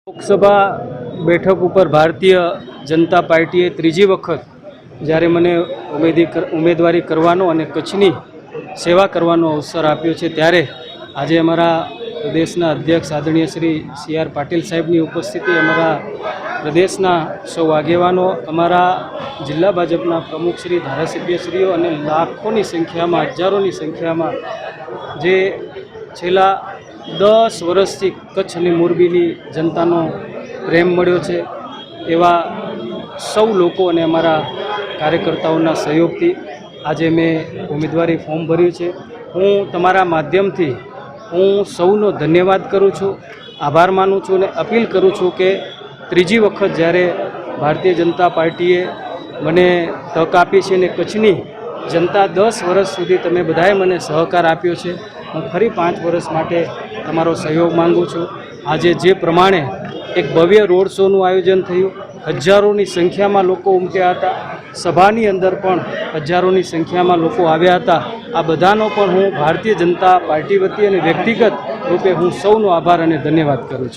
લોકસભા બેઠક ઉપર ભારતીય જનતા પાર્ટીએ ત્રીજી વખત જ્યારે મને ઉમેદવારી કરવાનો અને કચ્છની સેવા કરવાનો અવસર આપ્યો છે, ત્યારે આજે અમારા પ્રદેશના અધ્યક્ષ આદરણીય શ્રી સી.આર. પાટીલ સાહેબની ઉપસ્થિતિ, અમારા પ્રદેશના સૌ આગેવાનો, અમારા જિલ્લા ભાજપના પ્રમુખશ્રી, ધારાસભ્યશ્રીઓ અને લાખોની સંખ્યામાં, હજારોની સંખ્યામાં જે છેલ્લા 10 વર્ષથી કચ્છ અને મોરબીની જનતાનો પ્રેમ મળ્યો છે, એવા સૌ લોકો અને અમારા કાર્યકર્તાઓના સહયોગથી આજે મેં ઉમેદવારી ફોર્મ ભર્યું છે. હું તમારા માધ્યમથી હું સૌનો ધન્યવાદ કરું છું, આભાર માનું છું અને અપીલ કરું છું કે ત્રીજી વખત જ્યારે ભારતીય જનતા પાર્ટીએ મને તક આપી છે અને કચ્છની જનતા 10 વર્ષ સુધી તમે બધાએ મને સહકાર આપ્યો છે, હું ફરી 5 વર્ષ માટે તમારો સહયોગ માગું છું. આજે જે પ્રમાણે એક ભવ્ય રોડ શોનું આયોજન થયું, હજારોની સંખ્યામાં લોકો ઉમટ્યા હતા, સભાની અંદર પણ હજારોની સંખ્યામાં લોકો આવ્યા હતા. આ બધાનો પણ હું ભારતીય જનતા પાર્ટી વતી અને વ્યક્તિગત રૂપે હું સૌનો આભાર અને ધન્યવાદ કરું છું.